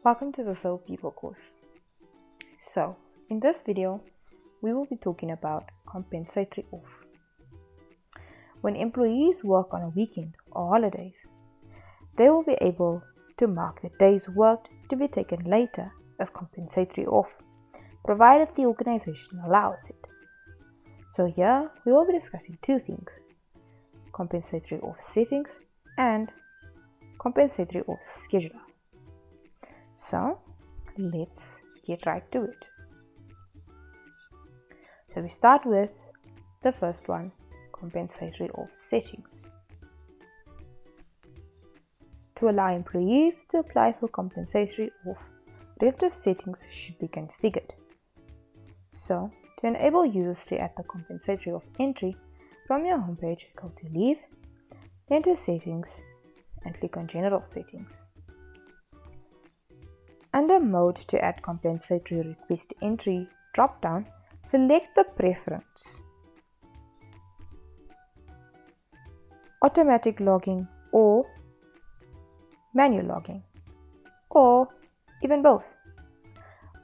Welcome to the So People course. So, in this video, we will be talking about compensatory off. When employees work on a weekend or holidays, they will be able to mark the days worked to be taken later as compensatory off, provided the organization allows it. So here, we will be discussing two things: compensatory off settings and compensatory off scheduler. So, let's get right to it. So we start with the first one, compensatory off settings. To allow employees to apply for compensatory off, relative settings should be configured. So, to enable users to add the compensatory off entry, from your homepage, go to Leave, then to Settings, and click on General Settings. Under Mode to add compensatory request entry drop-down, select the preference automatic logging or manual logging, or even both,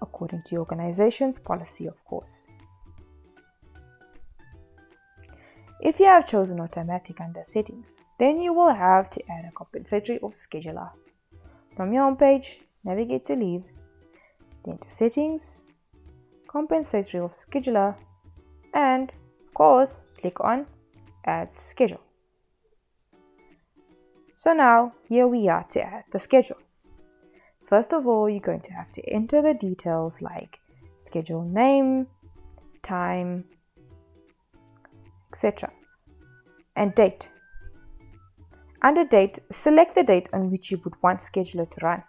according to your organization's policy, of course. If you have chosen automatic under settings, then you will have to add a compensatory off scheduler. From your homepage, navigate to Leave, then to Settings, Compensatory off Scheduler, and of course, click on Add Schedule. So now, here we are to add the schedule. First of all, you're going to have to enter the details like schedule name, time, etc. and date. Under Date, select the date on which you would want scheduler to run.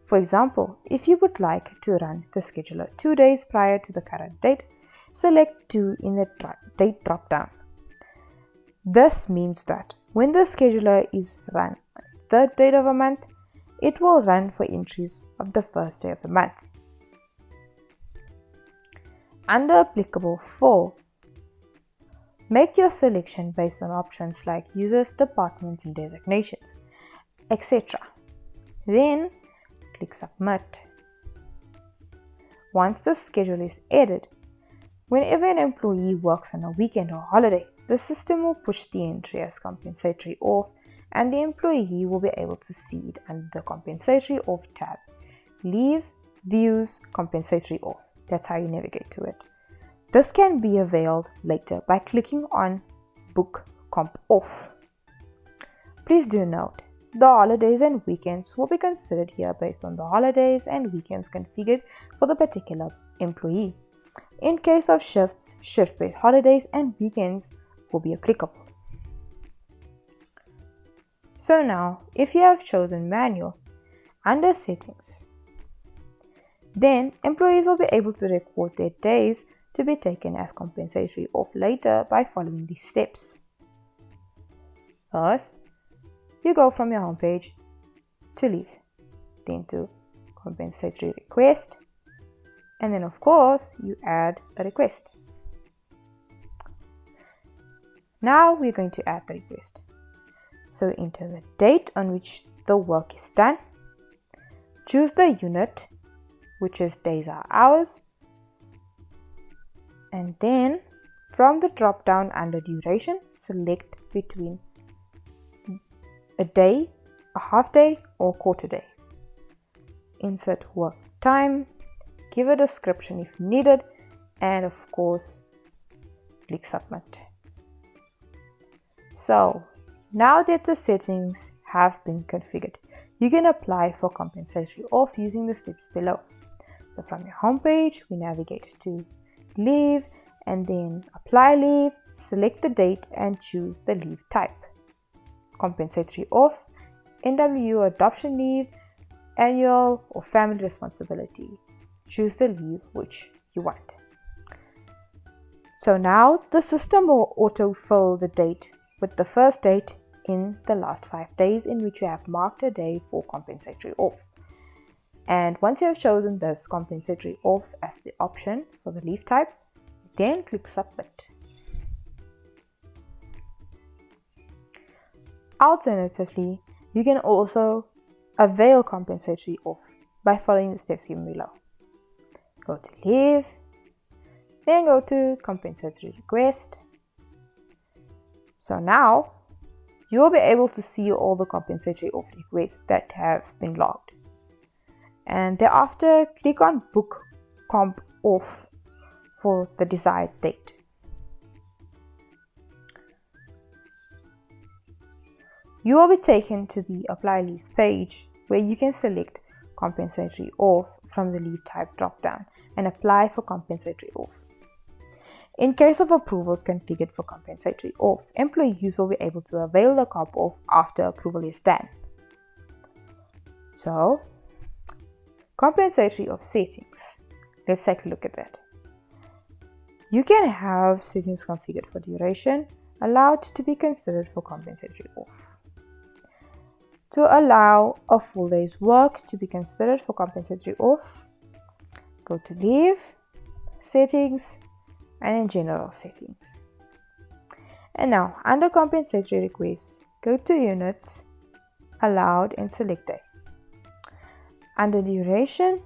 For example, if you would like to run the scheduler 2 days prior to the current date, select 2 in the date drop-down. This means that when the scheduler is run on the third date of a month, it will run for entries of the first day of the month. Under Applicable For, make your selection based on options like users, departments, and designations, etc. Then, click Submit. Once the schedule is added, whenever an employee works on a weekend or holiday, the system will push the entry as compensatory off, and the employee will be able to see it under the compensatory off tab. Leave, Views, Compensatory Off. That's how you navigate to it. This can be availed later by clicking on Book Comp Off. Please do note, the holidays and weekends will be considered here based on the holidays and weekends configured for the particular employee. In case of shifts, shift-based holidays and weekends will be applicable. So now, if you have chosen Manual under Settings, then employees will be able to record their days to be taken as compensatory off later by following these steps. First, you go from your homepage to Leave, then to Compensatory Request, and then of course you add a request. Now we're going to add the request. So enter the date on which the work is done, choose the unit, which is days or hours, and then from the drop down under duration, select between a day, a half day, or quarter day. Insert work time, give a description if needed, and of course, click Submit. So, now that the settings have been configured, you can apply for compensatory off using the steps below. So from your homepage, we navigate to Leave, and then Apply Leave, select the date and choose the leave type. Compensatory off, NW adoption leave, annual or family responsibility. Choose the leave which you want. So now the system will auto-fill the date with the first date in the last 5 days in which you have marked a day for compensatory off. And once you have chosen this compensatory off as the option for the leave type, then click Submit. Alternatively, you can also avail compensatory off by following the steps given below. Go to leave, then go to compensatory request. So now you will be able to see all the compensatory off requests that have been logged. And thereafter, click on Book Comp Off for the desired date. You will be taken to the Apply Leave page where you can select Compensatory Off from the Leave Type drop-down and apply for Compensatory Off. In case of approvals configured for Compensatory Off, employees will be able to avail the comp off after approval is done. So, Compensatory Off settings. Let's take a look at that. You can have settings configured for duration, allowed to be considered for Compensatory Off. To allow a full day's work to be considered for Compensatory Off, go to Leave, Settings, and in General Settings. And now, under Compensatory Requests, go to Units, Allowed, and Select Day. Under Duration,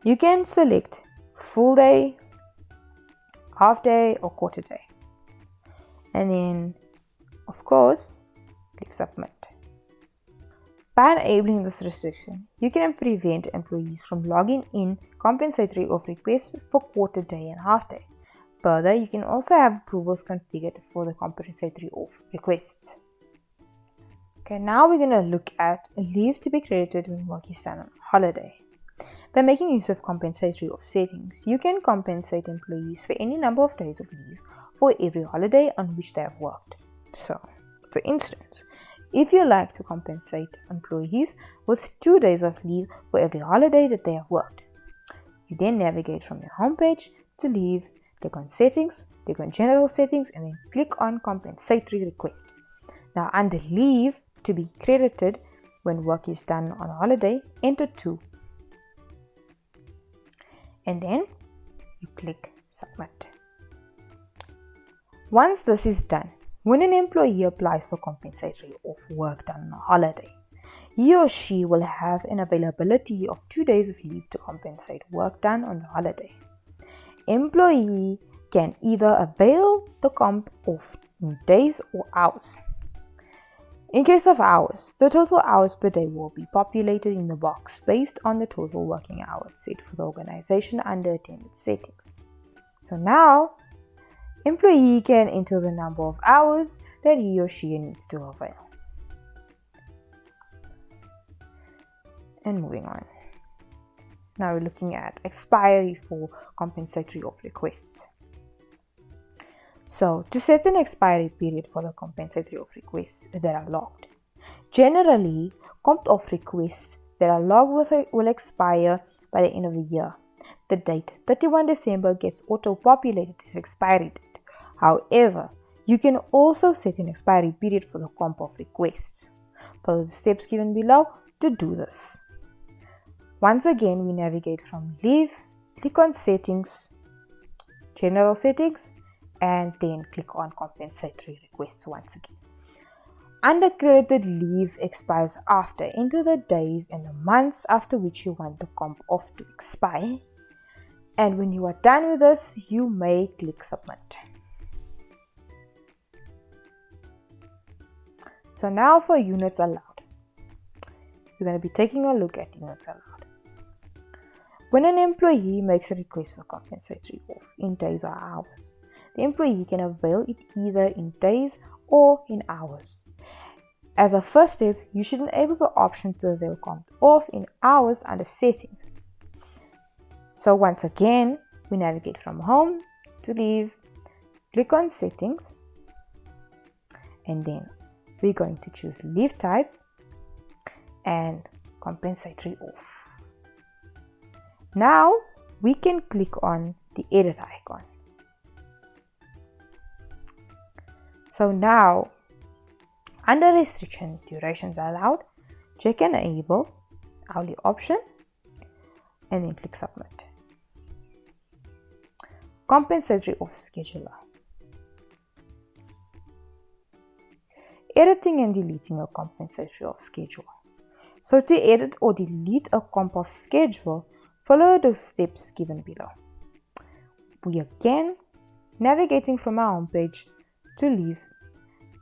you can select full day, half day, or quarter day. And then, of course, click Submit. By enabling this restriction, you can prevent employees from logging in compensatory off requests for quarter day and half day. Further, you can also have approvals configured for the compensatory off requests. Okay, now we're going to look at a leave to be credited when work is done on holiday. By making use of compensatory off settings, you can compensate employees for any number of days of leave for every holiday on which they have worked. So, for instance, if you like to compensate employees with 2 days of leave for every holiday that they have worked, you then navigate from your homepage to Leave, click on Settings, click on General Settings, and then click on Compensatory Request. Now under Leave to be credited when work is done on a holiday, enter 2. And then you click Submit. Once this is done, when an employee applies for compensatory off work done on a holiday, he or she will have an availability of 2 days of leave to compensate work done on the holiday. Employee can either avail the comp off in days or hours. In case of hours, the total hours per day will be populated in the box based on the total working hours set for the organization under attendance settings. So now, employee can enter the number of hours that he or she needs to avail. And moving on. Now we're looking at expiry for compensatory off requests. So, to set an expiry period for the compensatory off requests that are logged. Generally, comp off requests that are logged will expire by the end of the year. The date 31 December gets auto-populated as expiry date. However, you can also set an expiry period for the comp off requests. Follow the steps given below to do this. Once again, we navigate from Leave, click on Settings, General Settings, and then click on Compensatory Requests once again. Uncredited leave expires after. Enter the days and the months after which you want the comp off to expire. And when you are done with this, you may click Submit. So now for units allowed. We're going to be taking a look at units allowed. When an employee makes a request for compensatory off in days or hours, the employee can avail it either in days or in hours. As a first step, you should enable the option to avail comp off in hours under Settings. So once again, we navigate from Home to Leave, click on Settings, and then we're going to choose Leave Type and Compensatory Off. Now we can click on the edit icon. So now, under Restriction Durations Allowed, check Enable hourly option and then click Submit. Compensatory Off Scheduler. Editing and deleting a compensatory off schedule. So to edit or delete a comp of schedule, follow the steps given below. We again navigating from our homepage to leave,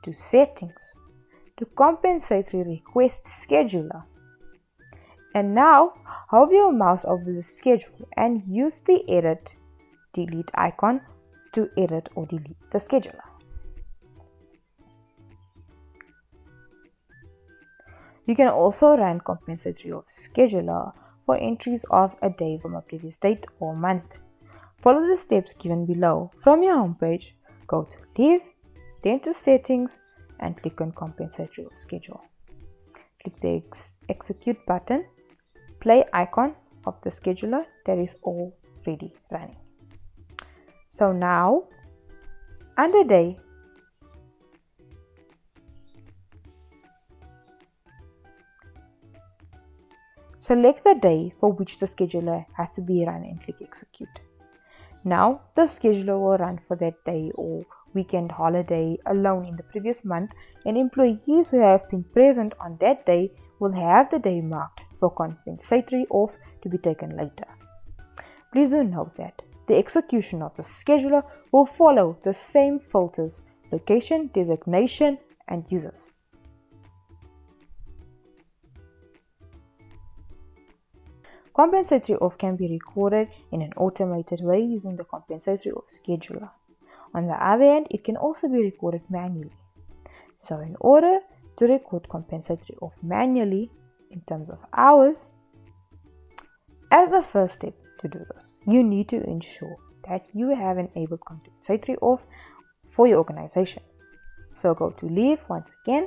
to settings, to compensatory request scheduler. And now hover your mouse over the schedule and use the edit delete icon to edit or delete the scheduler. You can also run compensatory of scheduler for entries of a day from a previous date or month. Follow the steps given below. From your homepage, go to Leave, then to Settings, and click on Compensatory of Schedule. Click the Execute button, play icon of the scheduler that is already running. So now, under Day, select the day for which the scheduler has to be run and click Execute. Now, the scheduler will run for that day or weekend holiday alone in the previous month, and employees who have been present on that day will have the day marked for compensatory off to be taken later. Please do note that the execution of the scheduler will follow the same filters: location, designation, and users. Compensatory off can be recorded in an automated way using the compensatory off scheduler. On the other hand, it can also be recorded manually. So in order to record compensatory off manually in terms of hours, as the first step to do this, you need to ensure that you have enabled compensatory off for your organization. So go to Leave once again,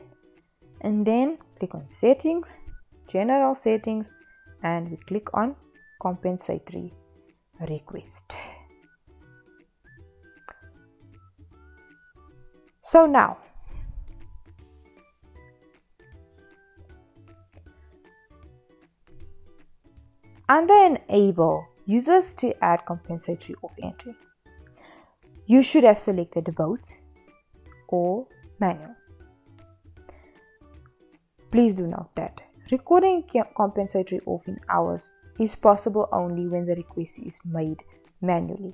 and then click on Settings, General Settings, and we click on Compensatory Request. So now, under Enable Users to add compensatory off entry, you should have selected both or manual. Please do note that recording compensatory off in hours is possible only when the request is made manually.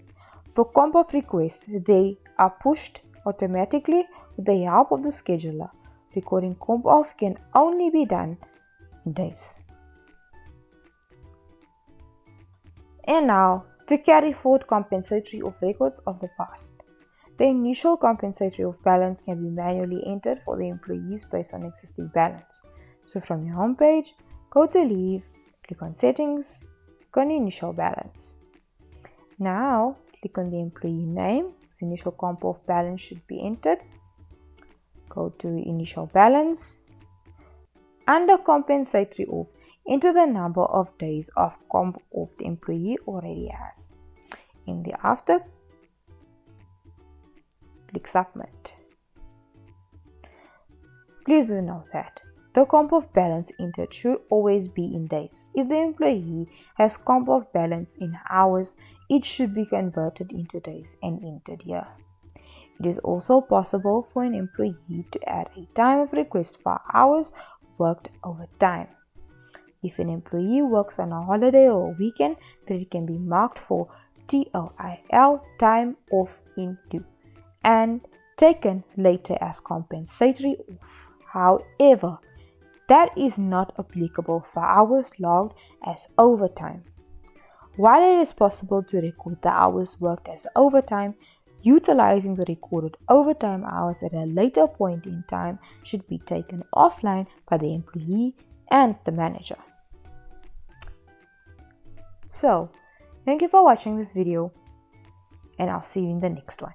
For comp off requests, they are pushed automatically with the help of the scheduler. Recording comp off can only be done in days. And now, to carry forward compensatory off records of the past. The initial compensatory off balance can be manually entered for the employees based on existing balance. So from your home page, go to Leave, click on Settings, click on Initial Balance. Now, click on the employee name, whose initial comp off balance should be entered. Go to Initial Balance. Under Compensatory Off, enter the number of days of comp off the employee already has. In the After, click Submit. Please do note that the comp off balance entered should always be in days. If the employee has comp off balance in hours, it should be converted into days and entered here. It is also possible for an employee to add a time of request for hours worked overtime. If an employee works on a holiday or a weekend, then it can be marked for TOIL, time off in lieu, and taken later as compensatory off. However, that is not applicable for hours logged as overtime. While it is possible to record the hours worked as overtime, utilizing the recorded overtime hours at a later point in time should be taken offline by the employee and the manager. So, thank you for watching this video, and I'll see you in the next one.